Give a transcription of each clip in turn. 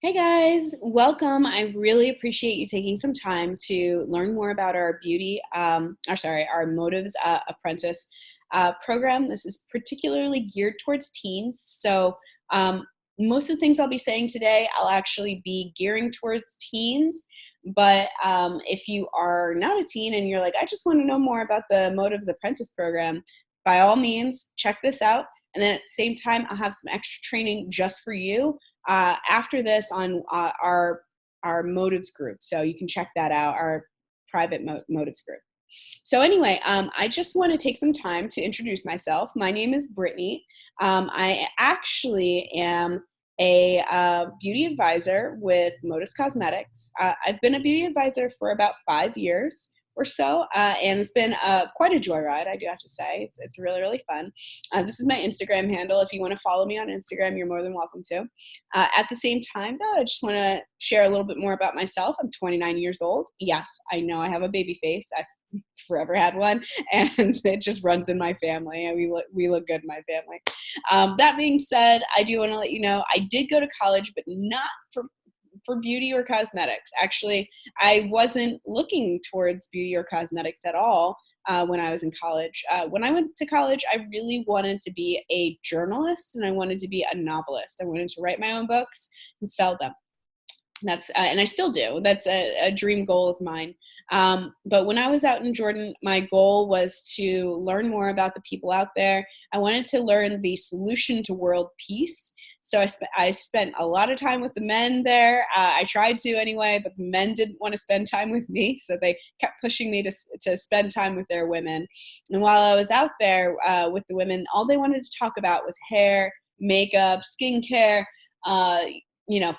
Hey guys, welcome. I really appreciate you taking some time to learn more about our our Motives Apprentice program. This is particularly geared towards teens. So most of the things I'll be saying today, I'll actually be gearing towards teens. But if you are not a teen and you're like, I just want to know more about the Motives Apprentice program, by all means, check this out. And then at the same time, I'll have some extra training just for you after this on our motives group. So you can check that out, our private motives group. So anyway, I just want to take some time to introduce myself. My name is Brittany. I actually am a beauty advisor with Motives Cosmetics. I've been a beauty advisor for about 5 years or so, and it's been quite a joyride, I do have to say. It's really, really fun. This is my Instagram handle. If you want to follow me on Instagram, you're more than welcome to. At the same time, though, I just want to share a little bit more about myself. I'm 29 years old. Yes, I know I have a baby face. I've forever had one, and it just runs in my family, and we look good in my family. That being said, I do want to let you know I did go to college, but not for beauty or cosmetics. Actually, I wasn't looking towards beauty or cosmetics at all when I was in college. When I went to college, I really wanted to be a journalist, and I wanted to be a novelist. I wanted to write my own books and sell them. And I still do. That's a dream goal of mine. But when I was out in Jordan, my goal was to learn more about the people out there. I wanted to learn the solution to world peace. So I spent a lot of time with the men there. I tried to anyway, but the men didn't want to spend time with me. So they kept pushing me to spend time with their women. And while I was out there with the women, all they wanted to talk about was hair, makeup, skincare,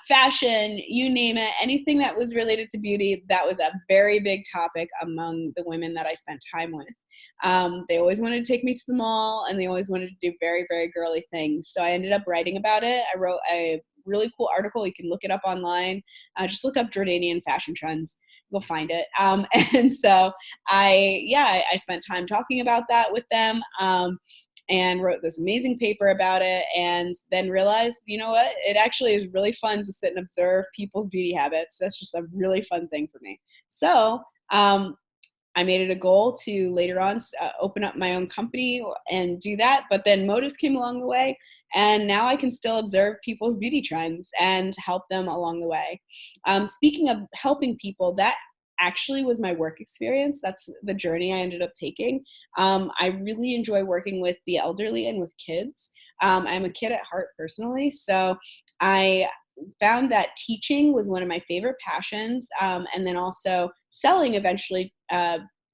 fashion, you name it, anything that was related to beauty. That was a very big topic among the women that I spent time with. They always wanted to take me to the mall, and they always wanted to do very, very girly things. So I ended up writing about it. I wrote a really cool article. You can look it up online. Just look up Jordanian fashion trends. You'll find it. And so I spent time talking about that with them. And wrote this amazing paper about it, and then realized, you know what, it actually is really fun to sit and observe people's beauty habits. That's just a really fun thing for me. So I made it a goal to later on open up my own company and do that, but then Motives came along the way, and now I can still observe people's beauty trends and help them along the way. Speaking of helping people, that actually was my work experience. That's the journey I ended up taking. I really enjoy working with the elderly and with kids. I'm a kid at heart personally, so I found that teaching was one of my favorite passions, and then also selling eventually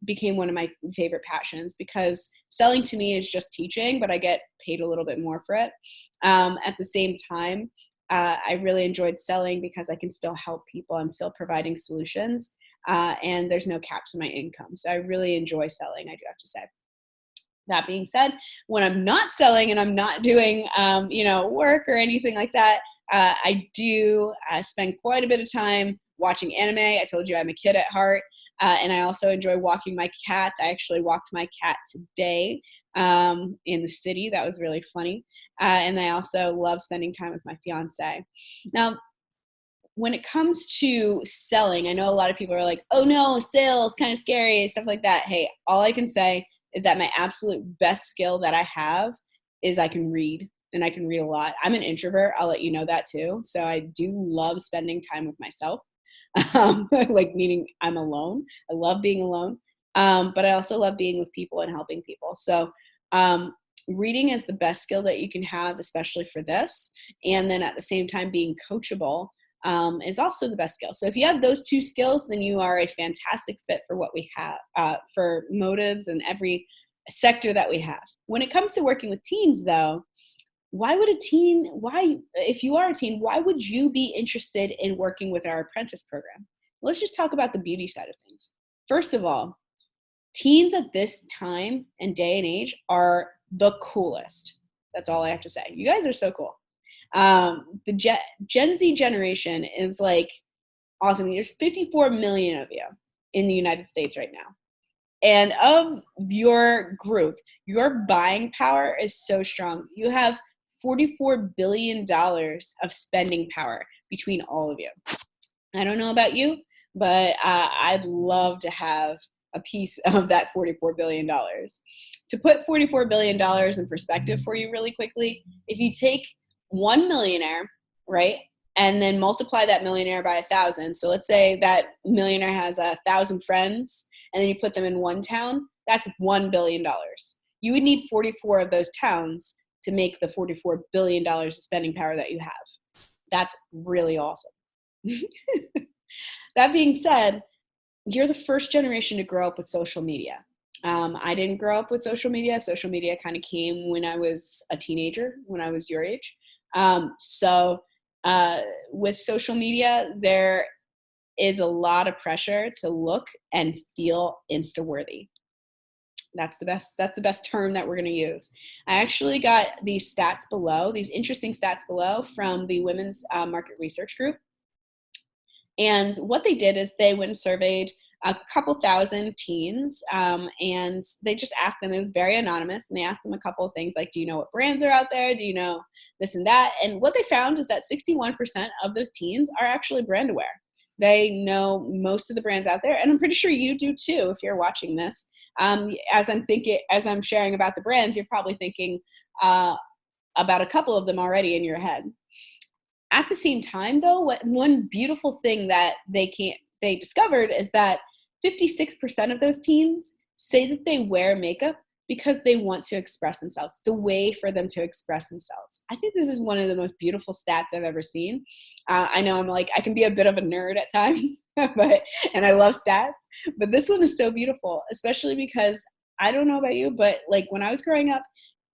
became one of my favorite passions, because selling to me is just teaching, but I get paid a little bit more for it. At the same time, I really enjoyed selling because I can still help people. I'm still providing solutions. And there's no cap to my income. So I really enjoy selling, I do have to say. That being said, when I'm not selling and I'm not doing, work or anything like that, I do spend quite a bit of time watching anime. I told you I'm a kid at heart. And I also enjoy walking my cats. I actually walked my cat today in the city. That was really funny. And I also love spending time with my fiance. Now, when it comes to selling, I know a lot of people are like, oh no, sales, kind of scary, stuff like that. Hey, all I can say is that my absolute best skill that I have is I can read, and I can read a lot. I'm an introvert. I'll let you know that too. So I do love spending time with myself, like meaning I'm alone. I love being alone. But I also love being with people and helping people. So reading is the best skill that you can have, especially for this. And then at the same time, being coachable is also the best skill. So if you have those two skills, then you are a fantastic fit for what we have, for Motives and every sector that we have. When it comes to working with teens, though, if you are a teen, why would you be interested in working with our apprentice program? Let's just talk about the beauty side of things. First of all, teens at this time and day and age are the coolest. That's all I have to say. You guys are so cool. The Gen Z generation is like awesome. There's 54 million of you in the United States right now. And of your group, your buying power is so strong. You have $44 billion of spending power between all of you. I don't know about you, but I'd love to have a piece of that $44 billion. To put $44 billion in perspective for you really quickly, if you take one millionaire, right, and then multiply that millionaire by 1,000. So let's say that millionaire has 1,000 friends, and then you put them in one town, that's $1 billion. You would need 44 of those towns to make the $44 billion of spending power that you have. That's really awesome. That being said, you're the first generation to grow up with social media. I didn't grow up with social media. Social media kind of came when I was a teenager, when I was your age. With social media, there is a lot of pressure to look and feel Insta-worthy. That's the best term that we're going to use. I actually got these stats below, these interesting stats below from the Women's Market Research Group. And what they did is they went and surveyed a couple thousand teens, and they just asked them, it was very anonymous, and they asked them a couple of things like, do you know what brands are out there? Do you know this and that? And what they found is that 61% of those teens are actually brand aware. They know most of the brands out there, and I'm pretty sure you do too if you're watching this. As I'm sharing about the brands, you're probably thinking about a couple of them already in your head. At the same time, though, one beautiful thing that they discovered is that 56% of those teens say that they wear makeup because they want to express themselves. It's a way for them to express themselves. I think this is one of the most beautiful stats I've ever seen. I know I can be a bit of a nerd at times, and I love stats, but this one is so beautiful, especially because I don't know about you, but like when I was growing up,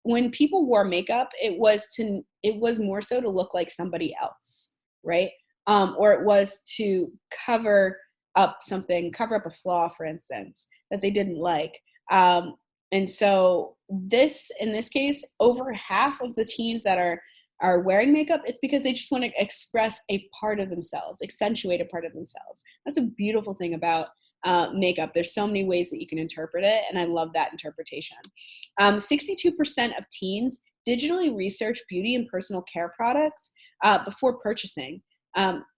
when people wore makeup, it was more so to look like somebody else, right? Or it was to cover up a flaw, for instance, that they didn't like. And so in this case, over half of the teens that are wearing makeup, it's because they just want to express a part of themselves, accentuate a part of themselves. That's a beautiful thing about makeup. There's so many ways that you can interpret it, and I love that interpretation. 62% of teens digitally research beauty and personal care products before purchasing.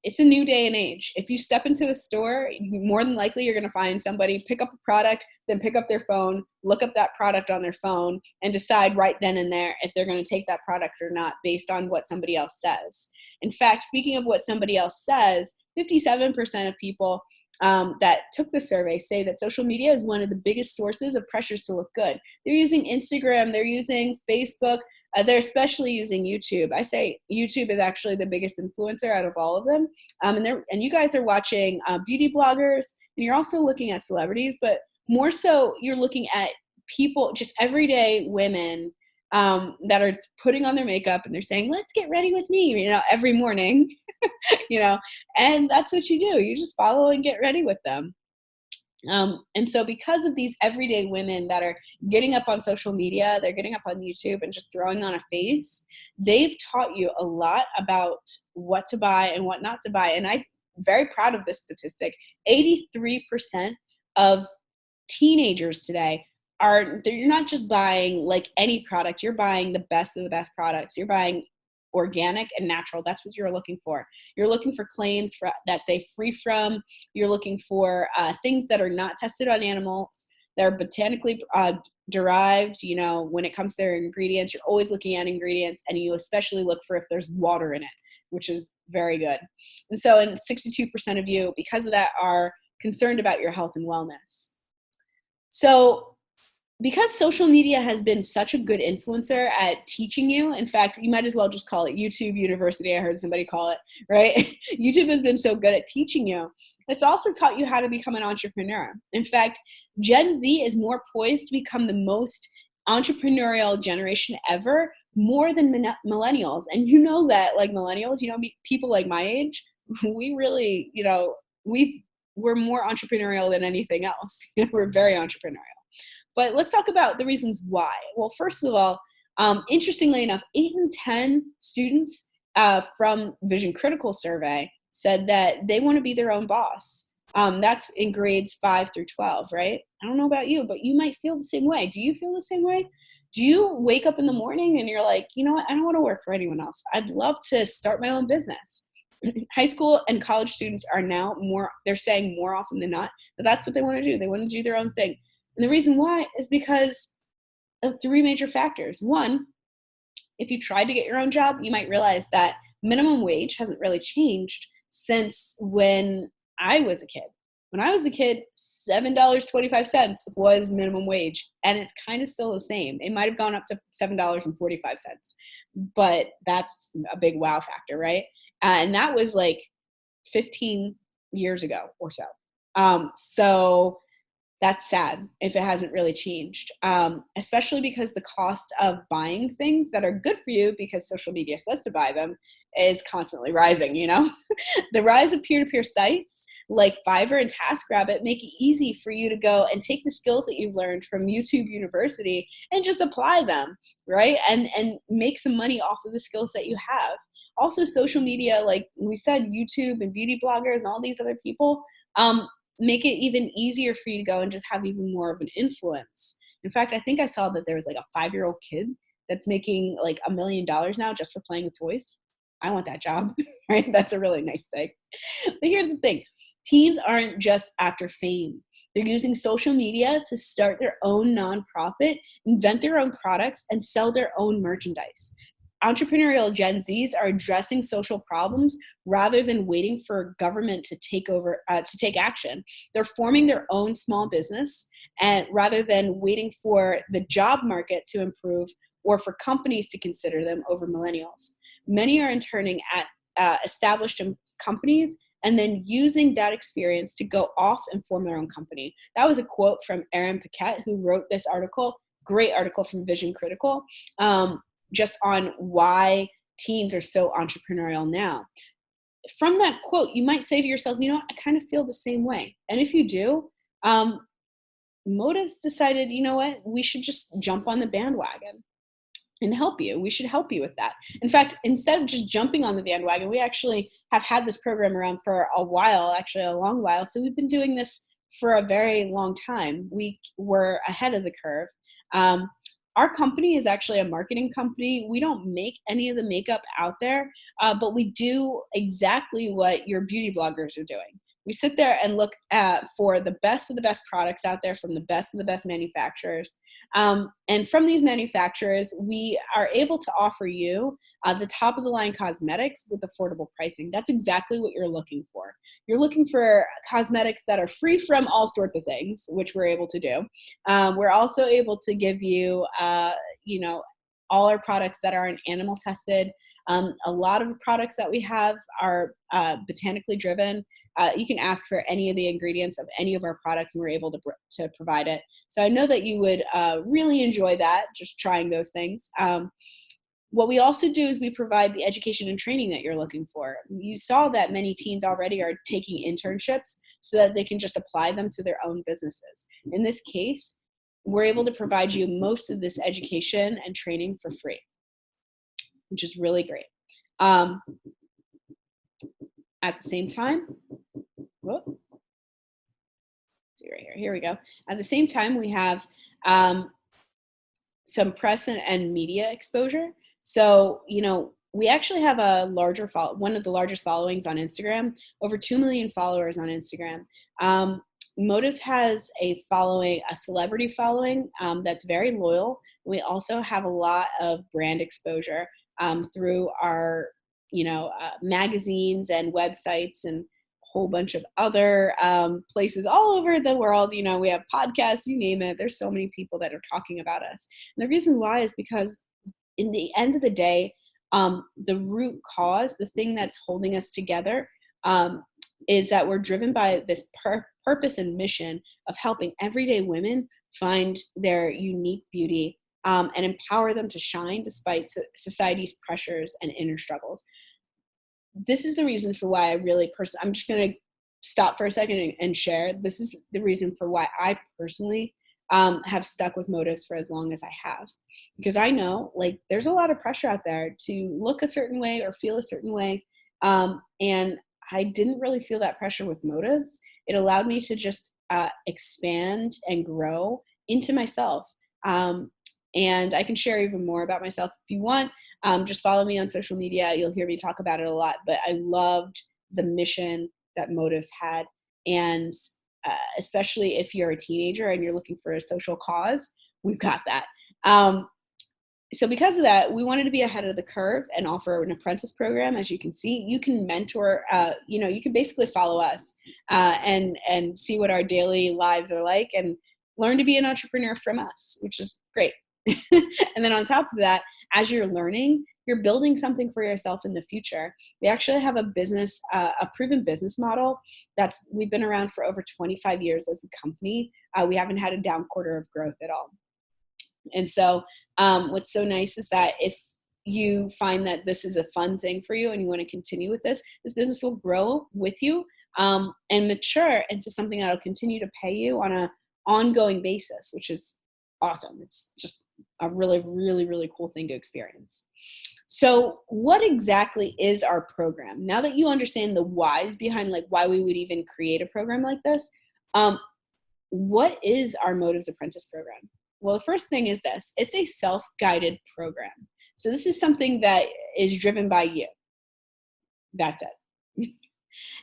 It's a new day and age. If you step into a store, more than likely you're going to find somebody pick up a product, then pick up their phone, look up that product on their phone, and decide right then and there if they're going to take that product or not based on what somebody else says. In fact, speaking of what somebody else says, 57% of people that took the survey say that social media is one of the biggest sources of pressures to look good. They're using Instagram, they're using Facebook, they're especially using YouTube. I say YouTube is actually the biggest influencer out of all of them. And you guys are watching beauty bloggers, and you're also looking at celebrities, but more so you're looking at people, just everyday women that are putting on their makeup and they're saying, let's get ready with me, every morning, and that's what you do. You just follow and get ready with them. And so because of these everyday women that are getting up on social media, they're getting up on YouTube and just throwing on a face, they've taught you a lot about what to buy and what not to buy. And I'm very proud of this statistic. 83% of teenagers today you're not just buying like any product, you're buying the best of the best products. You're buying organic and natural. That's what you're looking for. You're looking for claims that say free from. You're looking for things that are not tested on animals, that are botanically derived. When it comes to their ingredients, you're always looking at ingredients, and you especially look for if there's water in it, which is very good. And so, 62% of you, because of that, are concerned about your health and wellness. So because social media has been such a good influencer at teaching you, in fact, you might as well just call it YouTube University. I heard somebody call it, right? YouTube has been so good at teaching you. It's also taught you how to become an entrepreneur. In fact, Gen Z is more poised to become the most entrepreneurial generation ever, more than millennials. And you know that, like millennials, people like my age, we really, we're more entrepreneurial than anything else. We're very entrepreneurial. But let's talk about the reasons why. Well, first of all, interestingly enough, 8 in 10 students from Vision Critical survey said that they want to be their own boss. That's in grades 5 through 12, right? I don't know about you, but you might feel the same way. Do you feel the same way? Do you wake up in the morning and you're like, you know what, I don't want to work for anyone else. I'd love to start my own business. High school and college students are now they're saying more often than not that that's what they want to do. They want to do their own thing. And the reason why is because of three major factors. One, if you tried to get your own job, you might realize that minimum wage hasn't really changed since when I was a kid. When I was a kid, $7.25 was minimum wage, and it's kind of still the same. It might have gone up to $7.45, but that's a big wow factor, right? And that was like 15 years ago or so. So that's sad if it hasn't really changed, especially because the cost of buying things that are good for you because social media says to buy them is constantly rising, The rise of peer-to-peer sites like Fiverr and TaskRabbit make it easy for you to go and take the skills that you've learned from YouTube University and just apply them, right? And make some money off of the skills that you have. Also, social media, like we said, YouTube and beauty bloggers and all these other people, make it even easier for you to go and just have even more of an influence. In fact, I think I saw that there was like a 5-year-old kid that's making like $1 million now just for playing with toys. I want that job, right? That's a really nice thing. But here's the thing. Teens aren't just after fame. They're using social media to start their own nonprofit, invent their own products, and sell their own merchandise. Entrepreneurial Gen Zs are addressing social problems rather than waiting for government to take action. They're forming their own small business, and rather than waiting for the job market to improve or for companies to consider them over millennials. Many are interning at established companies and then using that experience to go off and form their own company. That was a quote from Aaron Paquette, who wrote this article, great article from Vision Critical, just on why teens are so entrepreneurial now. From that quote, you might say to yourself, I kind of feel the same way. And if you do, Motives decided, we should just jump on the bandwagon and help you. We should help you with that. In fact, instead of just jumping on the bandwagon, we actually have had this program around for a while, actually a long while. So we've been doing this for a very long time. We were ahead of the curve. Our company is actually a marketing company. We don't make any of the makeup out there, but we do exactly what your beauty bloggers are doing. We sit there and look for the best of the best products out there from the best of the best manufacturers. And from these manufacturers, we are able to offer you the top of the line cosmetics with affordable pricing. That's exactly what you're looking for. You're looking for cosmetics that are free from all sorts of things, which we're able to do. We're also able to give you, all our products that aren't animal tested. A lot of products that we have are botanically driven. You can ask for any of the ingredients of any of our products and we're able to provide it. So I know that you would really enjoy that, just trying those things. What we also do is we provide the education and training that you're looking for. You saw that many teens already are taking internships so that they can just apply them to their own businesses. In this case, we're able to provide you most of this education and training for free, which is really great. At the same time, see right here we go. At the same time, we have some press and media exposure. So, we actually have one of the largest followings on Instagram, over 2 million followers on Instagram. Motives has a celebrity following that's very loyal. We also have a lot of brand exposure through our, magazines and websites and a whole bunch of other places all over the world. We have podcasts, you name it. There's so many people that are talking about us. And the reason why is because in the end of the day, the root cause, the thing that's holding us together, is that we're driven by this purpose and mission of helping everyday women find their unique beauty and empower them to shine despite society's pressures and inner struggles. This is the reason for why I'm just going to stop for a second and share. This is the reason for why I personally have stuck with Motives for as long as I have. Because I know, there's a lot of pressure out there to look a certain way or feel a certain way. And I didn't really feel that pressure with Motives. It allowed me to just expand and grow into myself. And I can share even more about myself if you want. Just follow me on social media. You'll hear me talk about it a lot, but I loved the mission that Motives had. And especially if you're a teenager and you're looking for a social cause, we've got that. So because of that, we wanted to be ahead of the curve and offer an apprentice program. As you can see, you can mentor, you can basically follow us and see what our daily lives are like and learn to be an entrepreneur from us, which is great. And then on top of that, as you're learning, you're building something for yourself in the future. We actually have a proven business model we've been around for over 25 years as a company. We haven't had a down quarter of growth at all. And so what's so nice is that if you find that this is a fun thing for you and you want to continue with this business will grow with you and mature into something that will continue to pay you on an ongoing basis, which is awesome. It's just a really, really, really cool thing to experience. So what exactly is our program? Now that you understand the whys behind like why we would even create a program like this, what is our Motives Apprentice Program? Well, the first thing is this. It's a self-guided program. So this is something that is driven by you. That's it.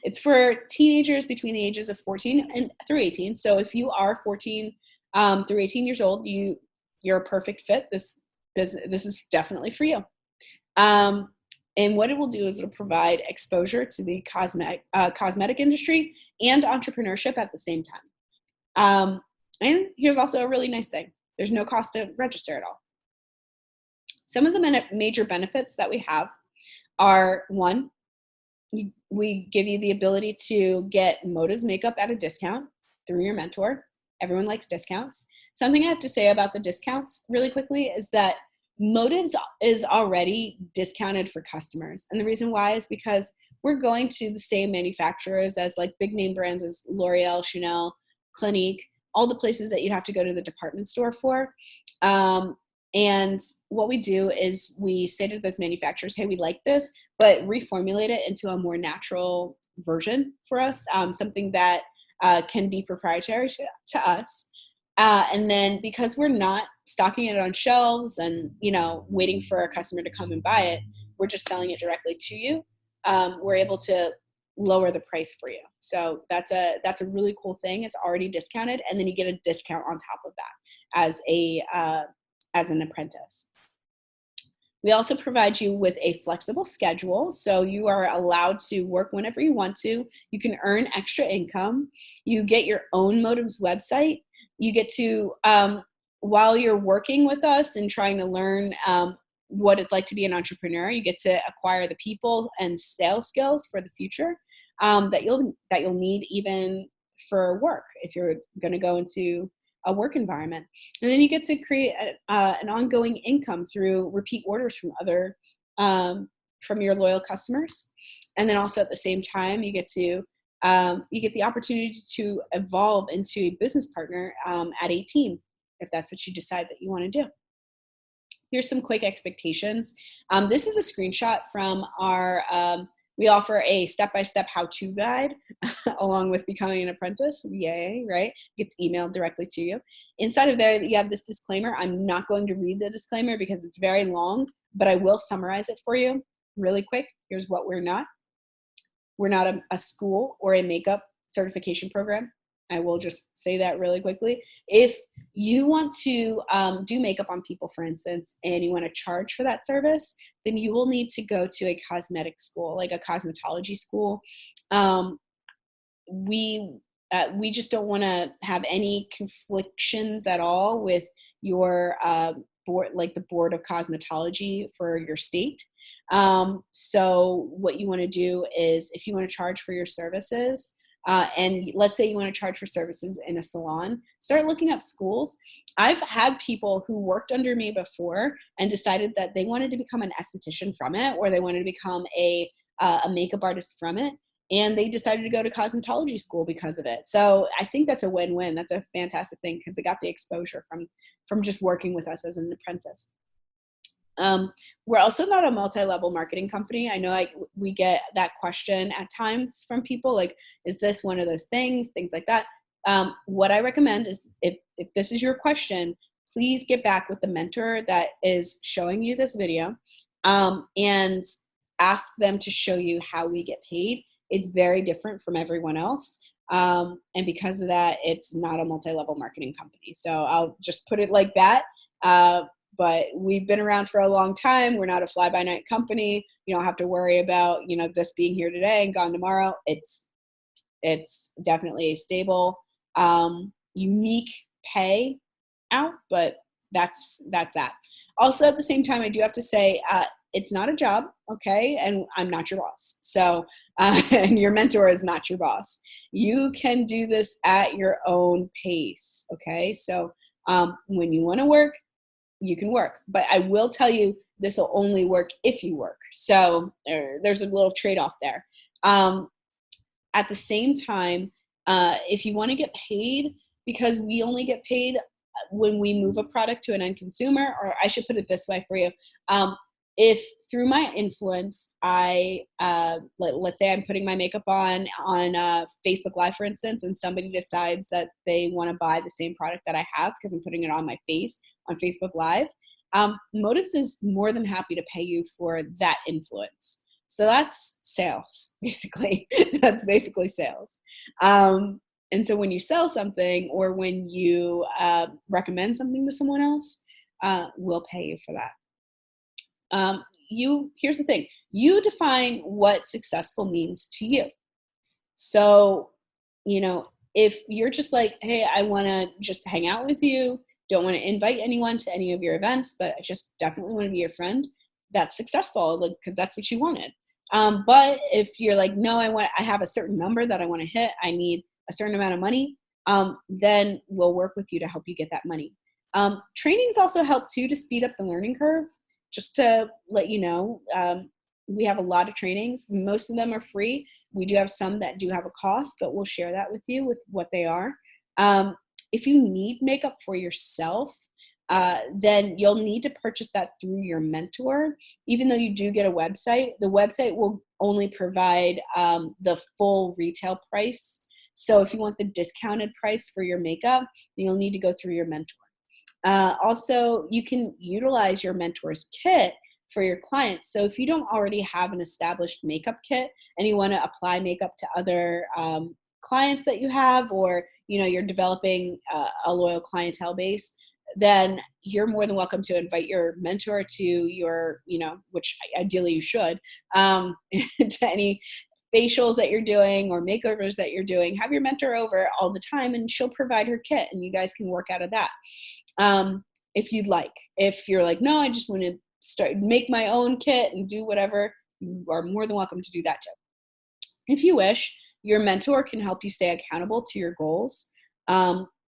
It's for teenagers between the ages of 14 and through 18. So if you are 14 through 18 years old, you're a perfect fit. This is definitely for you. And what it will do is it'll provide exposure to the cosmetic industry and entrepreneurship at the same time. And here's also a really nice thing. There's no cost to register at all. Some of the major benefits that we have are, one, we give you the ability to get Motives makeup at a discount through your mentor. Everyone likes discounts. Something I have to say about the discounts really quickly is that Motives is already discounted for customers. And the reason why is because we're going to the same manufacturers as like big name brands as L'Oreal, Chanel, Clinique, all the places that you'd have to go to the department store for. And what we do is we say to those manufacturers, hey, we like this, but reformulate it into a more natural version for us, something that can be proprietary to us. And then because we're not stocking it on shelves and, waiting for a customer to come and buy it, we're just selling it directly to you. We're able to lower the price for you. So that's a really cool thing. It's already discounted. And then you get a discount on top of that as an apprentice. We also provide you with a flexible schedule. So you are allowed to work whenever you want to. You can earn extra income. You get your own Motives website. You get to, while you're working with us and trying to learn what it's like to be an entrepreneur, you get to acquire the people and sales skills for the future that you'll need even for work if you're going to go into a work environment. And then you get to create an ongoing income through repeat orders from from your loyal customers. And then also at the same time, you get the opportunity to evolve into a business partner at 18, if that's what you decide that you want to do. Here's some quick expectations. This is a screenshot from we offer a step-by-step how-to guide along with becoming an apprentice. Yay, right? It gets emailed directly to you. Inside of there, you have this disclaimer. I'm not going to read the disclaimer because it's very long, but I will summarize it for you really quick. Here's what we're not. We're not a school or a makeup certification program. I will just say that really quickly. If you want to do makeup on people, for instance, and you want to charge for that service, then you will need to go to a cosmetic school, like a cosmetology school. We just don't want to have any conflictions at all with your board, like the Board of Cosmetology for your state. So what you want to do is if you want to charge for your services, and let's say you want to charge for services in a salon, start looking up schools. I've had people who worked under me before and decided that they wanted to become an esthetician from it, or they wanted to become a makeup artist from it. And they decided to go to cosmetology school because of it. So I think that's a win-win. That's a fantastic thing because they got the exposure from just working with us as an apprentice. We're also not a multi-level marketing company. I know we get that question at times from people, like, is this one of those things like that. What I recommend is if this is your question, please get back with the mentor that is showing you this video, and ask them to show you how we get paid. It's very different from everyone else. And because of that, it's not a multi-level marketing company. So I'll just put it like that. But we've been around for a long time. We're not a fly-by-night company. You don't have to worry about, this being here today and gone tomorrow. It's definitely a stable, unique pay out, but that's that. Also, at the same time, I do have to say, it's not a job, okay? And I'm not your boss. So, and your mentor is not your boss. You can do this at your own pace, okay? So, when you want to work, you can work. But I will tell you, this will only work if you work. So there's a little trade-off there. At the same time, if you want to get paid, because we only get paid when we move a product to an end consumer, or I should put it this way for you. If through my influence, let's say I'm putting my makeup on Facebook Live, for instance, and somebody decides that they want to buy the same product that I have because I'm putting it on my face on Facebook Live, Motives is more than happy to pay you for that influence. So that's sales, basically. That's basically sales. And so when you sell something, or when you recommend something to someone else, we'll pay you for that. Here's the thing. You define what successful means to you. So, if you're just like, hey, I want to just hang out with you, don't want to invite anyone to any of your events, but I just definitely want to be your friend, that's successful, because that's what you wanted. But if you're like, no, I have a certain number that I want to hit, I need a certain amount of money, then we'll work with you to help you get that money. Trainings also help too to speed up the learning curve. Just to let you know, we have a lot of trainings. Most of them are free. We do have some that do have a cost, but we'll share that with you with what they are. If you need makeup for yourself, then you'll need to purchase that through your mentor. Even though you do get a website, the website will only provide the full retail price. So if you want the discounted price for your makeup, you'll need to go through your mentor. Also, you can utilize your mentor's kit for your clients. So if you don't already have an established makeup kit and you want to apply makeup to other clients that you have, or you're developing a loyal clientele base, then you're more than welcome to invite your mentor to your, which ideally you should, to any facials that you're doing or makeovers that you're doing. Have your mentor over all the time, and she'll provide her kit, and you guys can work out of that. If you'd like. If you're like, no, I just want to make my own kit and do whatever, you are more than welcome to do that too. If you wish, your mentor can help you stay accountable to your goals.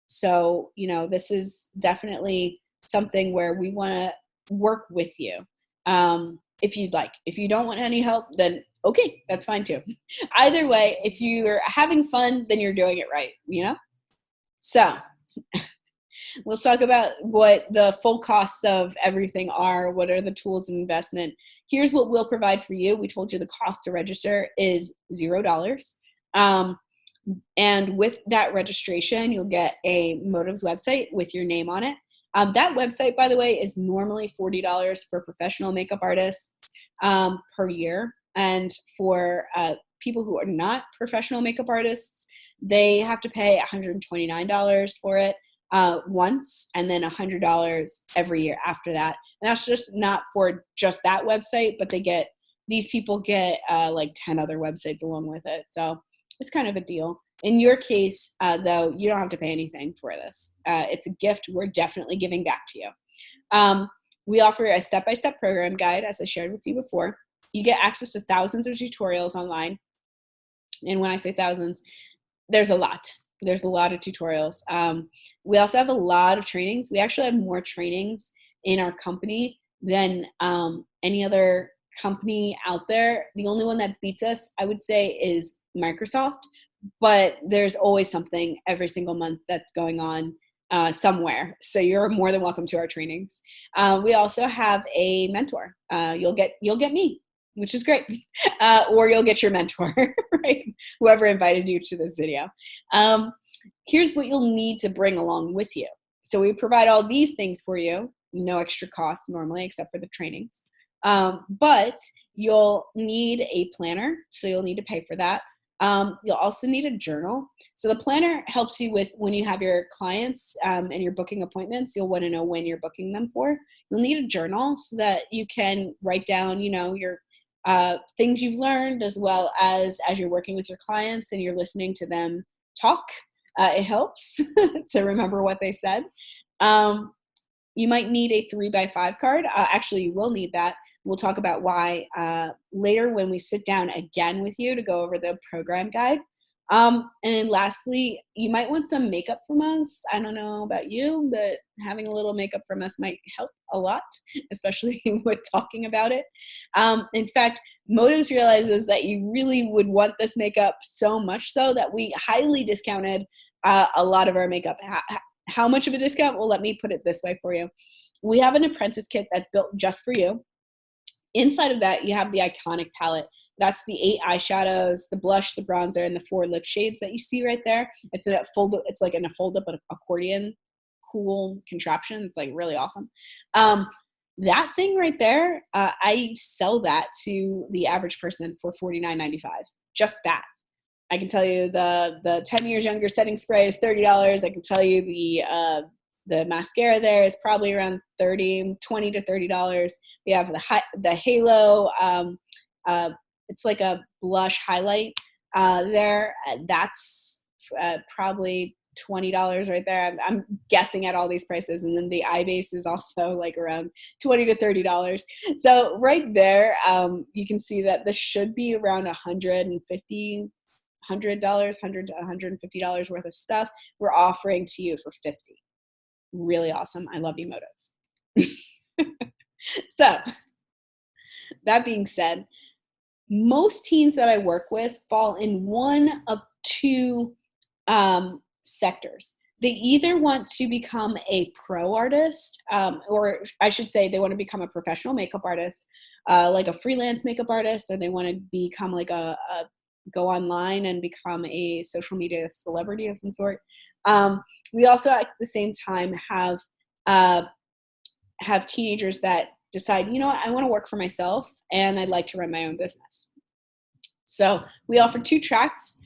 So, this is definitely something where we want to work with you. If you'd like. If you don't want any help, then okay, that's fine too. Either way, if you're having fun, then you're doing it right, So let's talk about what the full costs of everything are. What are the tools and investment? Here's what we'll provide for you. We told you the cost to register is $0. And with that registration, you'll get a Motives website with your name on it. That website, by the way, is normally $40 for professional makeup artists per year. And for people who are not professional makeup artists, they have to pay $129 for it once, and then $100 every year after that. And that's just not for just that website, but these people get like 10 other websites along with it. So it's kind of a deal. In your case, though, you don't have to pay anything for this. It's a gift we're definitely giving back to you. We offer a step-by-step program guide, as I shared with you before. You get access to thousands of tutorials online. And when I say thousands, there's a lot. There's a lot of tutorials. We also have a lot of trainings. We actually have more trainings in our company than any other company out there. The only one that beats us, I would say, is Microsoft. But there's always something every single month that's going on somewhere. So you're more than welcome to our trainings. We also have a mentor. You'll get me, which is great. Or you'll get your mentor, right? Whoever invited you to this video. Here's what you'll need to bring along with you. So we provide all these things for you, no extra cost normally except for the trainings. But you'll need a planner, so you'll need to pay for that. You'll also need a journal. So the planner helps you with when you have your clients and you're booking appointments, you'll want to know when you're booking them for. You'll need a journal so that you can write down, your things you've learned, as well as you're working with your clients and you're listening to them talk. It helps to remember what they said. You might need a 3x5 card. Actually, you will need that. We'll talk about why later when we sit down again with you to go over the program guide. And then lastly, you might want some makeup from us. I don't know about you, but having a little makeup from us might help a lot, especially with talking about it. In fact, Motives realizes that you really would want this makeup so much so that we highly discounted a lot of our makeup. How much of a discount? Well, let me put it this way for you. We have an apprentice kit that's built just for you. Inside of that, you have the iconic palette. That's the 8 eyeshadows, the blush, the bronzer, and the 4 lip shades that you see right there. It's like in a fold-up accordion, cool contraption. It's like really awesome. That thing right there, I sell that to the average person for $49.95. Just that. I can tell you the 10 years younger setting spray is $30. I can tell you the mascara there is probably around $20 to $30. We have the halo. It's like a blush highlight there. That's probably $20 right there. I'm guessing at all these prices. And then the eye base is also like around $20 to $30. So right there, you can see that this should be around $100 to $150 worth of stuff. We're offering to you for $50. Really awesome. I love you, Motives. So that being said, most teens that I work with fall in one of two sectors. They either want to become a pro artist, or I should say they want to become a professional makeup artist, like a freelance makeup artist, or they want to become like go online and become a social media celebrity of some sort. We also at the same time have teenagers that decide, I want to work for myself and I'd like to run my own business. So we offer 2 tracks.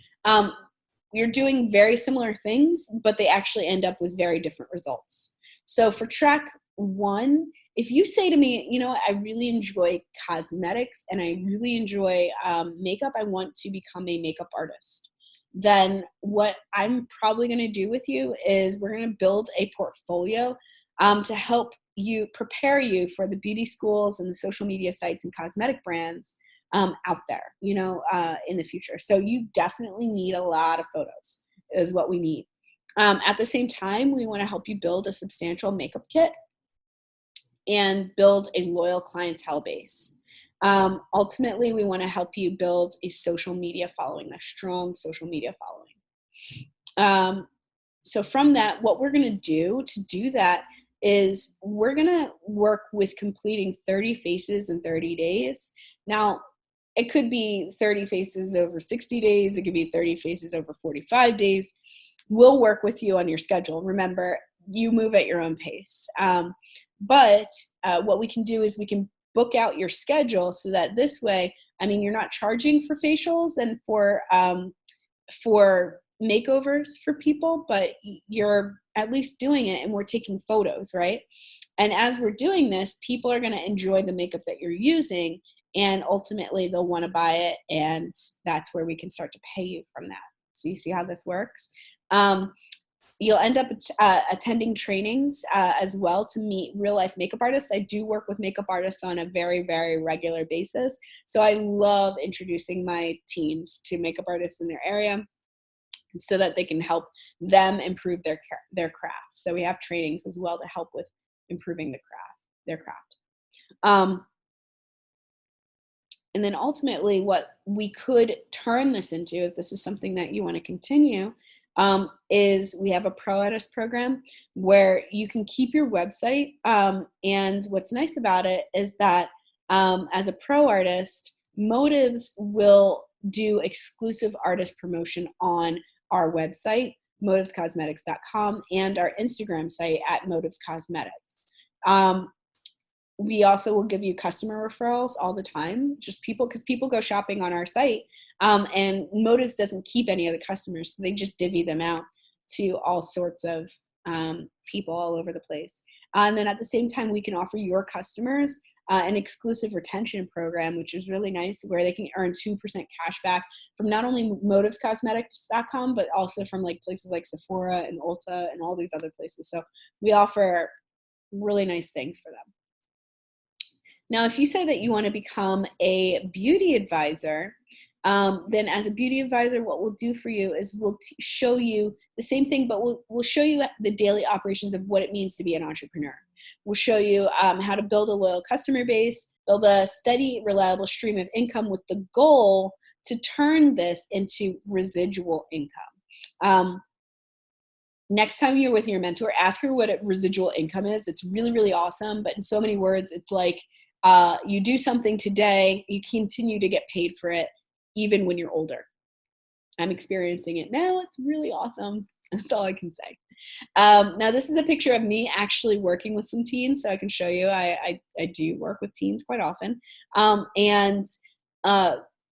You're doing very similar things, but they actually end up with very different results. So for track 1, if you say to me, I really enjoy cosmetics and I really enjoy makeup, I want to become a makeup artist, then what I'm probably going to do with you is we're going to build a portfolio to help you prepare you for the beauty schools and the social media sites and cosmetic brands out there, in the future. So you definitely need a lot of photos is what we need. At the same time, we want to help you build a substantial makeup kit and build a loyal clientele base. Ultimately, we want to help you build a social media following, a strong social media following. So from that, what we're going to do that is we're going to work with completing 30 faces in 30 days. Now, it could be 30 faces over 60 days. It could be 30 faces over 45 days. We'll work with you on your schedule. Remember, you move at your own pace. But what we can do is we can book out your schedule so that this way, you're not charging for facials and for makeovers for people, but you're at least doing it and we're taking photos, right? And as we're doing this, people are going to enjoy the makeup that you're using and ultimately they'll want to buy it, and that's where we can start to pay you from that. So you see how this works? You'll end up attending trainings as well to meet real-life makeup artists. I do work with makeup artists on a very, very regular basis. So I love introducing my teens to makeup artists in their area so that they can help them improve their craft. So we have trainings as well to help with improving their craft. And then ultimately what we could turn this into, if this is something that you want to continue, is we have a pro artist program where you can keep your website. And what's nice about it is that as a pro artist, Motives will do exclusive artist promotion on our website, motivescosmetics.com, and our Instagram site at Motives Cosmetics. We also will give you customer referrals all the time, just because people go shopping on our site, and Motives doesn't keep any of the customers, so they just divvy them out to all sorts of people all over the place. And then at the same time, we can offer your customers an exclusive retention program, which is really nice, where they can earn 2% cash back from not only motivescosmetics.com, but also from like places like Sephora and Ulta and all these other places. So we offer really nice things for them. Now, if you say that you want to become a beauty advisor, then as a beauty advisor, what we'll do for you is we'll show you the same thing, but we'll show you the daily operations of what it means to be an entrepreneur. We'll show you how to build a loyal customer base, build a steady, reliable stream of income with the goal to turn this into residual income. Next time you're with your mentor, ask her what residual income is. It's really, really awesome, but in so many words, it's like you do something today, you continue to get paid for it even when you're older. I'm experiencing it now. It's really awesome. That's all I can say. Now, this is a picture of me actually working with some teens, so I can show you. I do work with teens quite often. And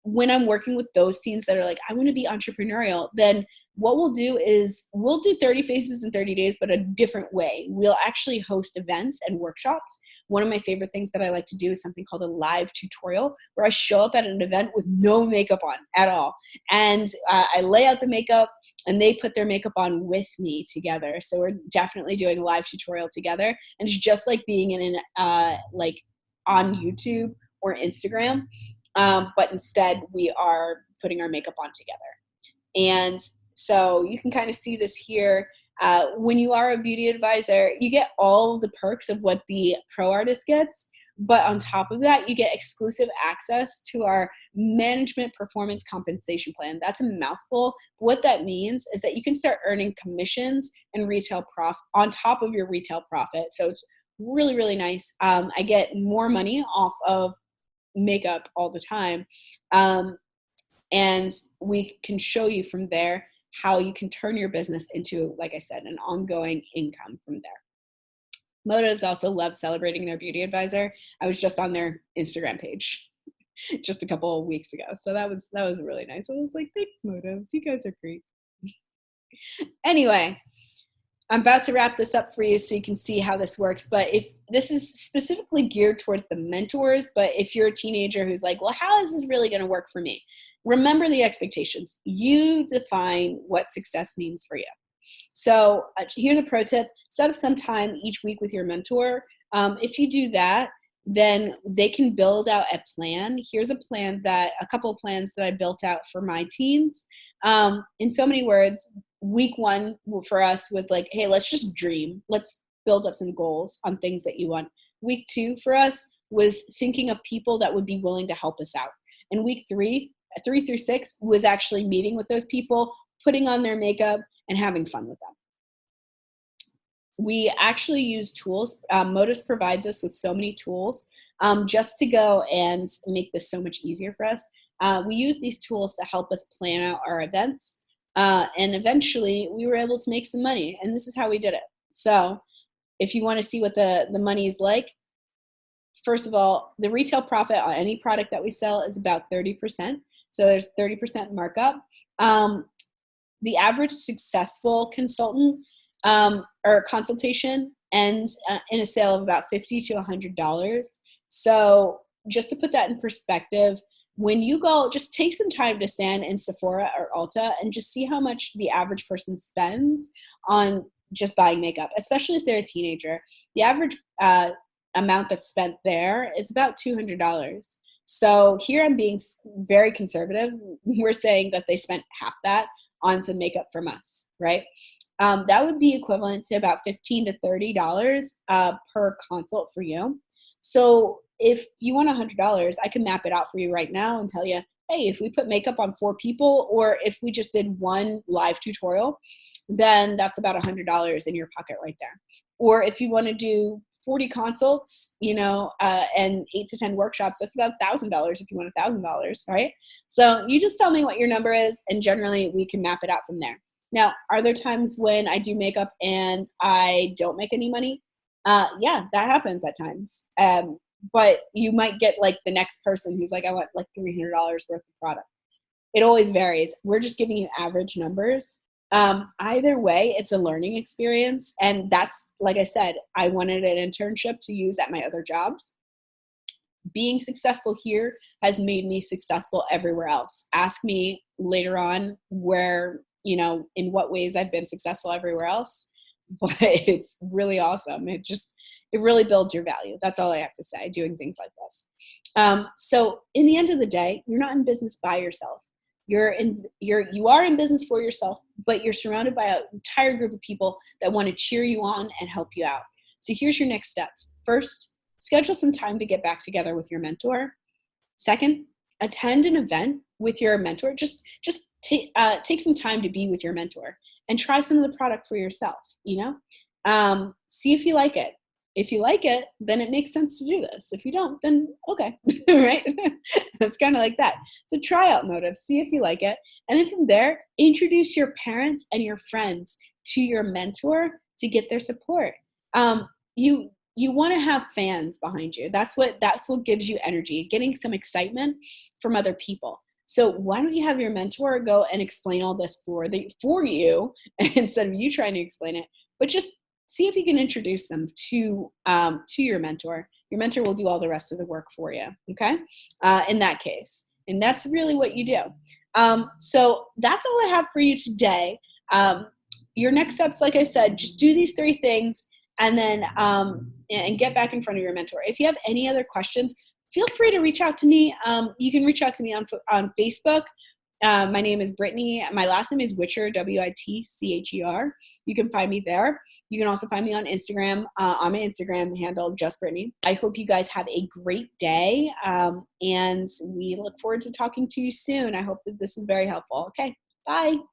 when I'm working with those teens that are like, I want to be entrepreneurial, then what we'll do is we'll do 30 Faces in 30 days, but a different way. We'll actually host events and workshops. One of my favorite things that I like to do is something called a live tutorial, where I show up at an event with no makeup on at all. And I lay out the makeup and they put their makeup on with me together. So we're definitely doing a live tutorial together. And it's just like being in like on YouTube or Instagram. But instead we are putting our makeup on together. And so you can kind of see this here. When you are a beauty advisor, you get all of the perks of what the pro artist gets, but on top of that, you get exclusive access to our management performance compensation plan. That's a mouthful. What that means is that you can start earning commissions and retail profit on top of your retail profit. So it's really, really nice. I get more money off of makeup all the time. And we can show you from there how you can turn your business into, like I said, an ongoing income from there. Motives also love celebrating their beauty advisor. I was just on their Instagram page just a couple of weeks ago. So that was really nice. I was like, thanks, Motives. You guys are great. Anyway, I'm about to wrap this up for you so you can see how this works. But if this is specifically geared towards the mentors, but if you're a teenager who's like, well, how is this really going to work for me? Remember the expectations. You define what success means for you. So here's a pro tip. Set up some time each week with your mentor. If you do that, then they can build out a plan. Here's a couple of plans that I built out for my teens. In so many words, week one for us was like, hey, let's just dream. Let's build up some goals on things that you want. Week two for us was thinking of people that would be willing to help us out. And week three through 6 was actually meeting with those people, putting on their makeup, and having fun with them. We actually use tools. Motives provides us with so many tools just to go and make this so much easier for us. We use these tools to help us plan out our events. And eventually we were able to make some money. And this is how we did it. So if you want to see what the money is like, first of all, the retail profit on any product that we sell is about 30%. So there's 30% markup. The average successful consultant or consultation ends in a sale of about $50 to $100. So just to put that in perspective, when you go, just take some time to stand in Sephora or Ulta and just see how much the average person spends on just buying makeup, especially if they're a teenager. The average amount that's spent there is about $200. So here I'm being very conservative. We're saying that they spent half that on some makeup from us, right? That would be equivalent to about $15 to $30 per consult for you. So if you want $100, I can map it out for you right now and tell you, hey, if we put makeup on 4 people, or if we just did one live tutorial, then that's about $100 in your pocket right there. Or if you want to do 40 consults, and 8 to 10 workshops, that's about $1,000 if you want $1,000, right? So you just tell me what your number is, and generally we can map it out from there. Now, are there times when I do makeup and I don't make any money? Yeah, that happens at times. But you might get like the next person who's like, I want like $300 worth of product. It always varies. We're just giving you average numbers. Either way, it's a learning experience. And that's, like I said, I wanted an internship to use at my other jobs. Being successful here has made me successful everywhere else. Ask me later on where, in what ways I've been successful everywhere else. But it's really awesome. It really builds your value. That's all I have to say, doing things like this. So in the end of the day, you're not in business by yourself. You are in business for yourself, but you're surrounded by an entire group of people that want to cheer you on and help you out. So here's your next steps. First, schedule some time to get back together with your mentor. Second, attend an event with your mentor. Just take some time to be with your mentor and try some of the product for yourself. See if you like it. If you like it, then it makes sense to do this. If you don't, then okay, right? That's kind of like that. So try out Motives, see if you like it. And then from there, introduce your parents and your friends to your mentor to get their support. You want to have fans behind you. That's what gives you energy, getting some excitement from other people. So why don't you have your mentor go and explain all this for you instead of you trying to explain it, but just see if you can introduce them to your mentor. Your mentor will do all the rest of the work for you, okay? In that case. And that's really what you do. So that's all I have for you today. Your next steps, like I said, just do these 3 things and then and get back in front of your mentor. If you have any other questions, feel free to reach out to me. You can reach out to me on Facebook. My name is Brittany. My last name is Witcher, Witcher. You can find me there. You can also find me on Instagram, on my Instagram handle, Just Brittany. I hope you guys have a great day, and we look forward to talking to you soon. I hope that this is very helpful. Okay, bye.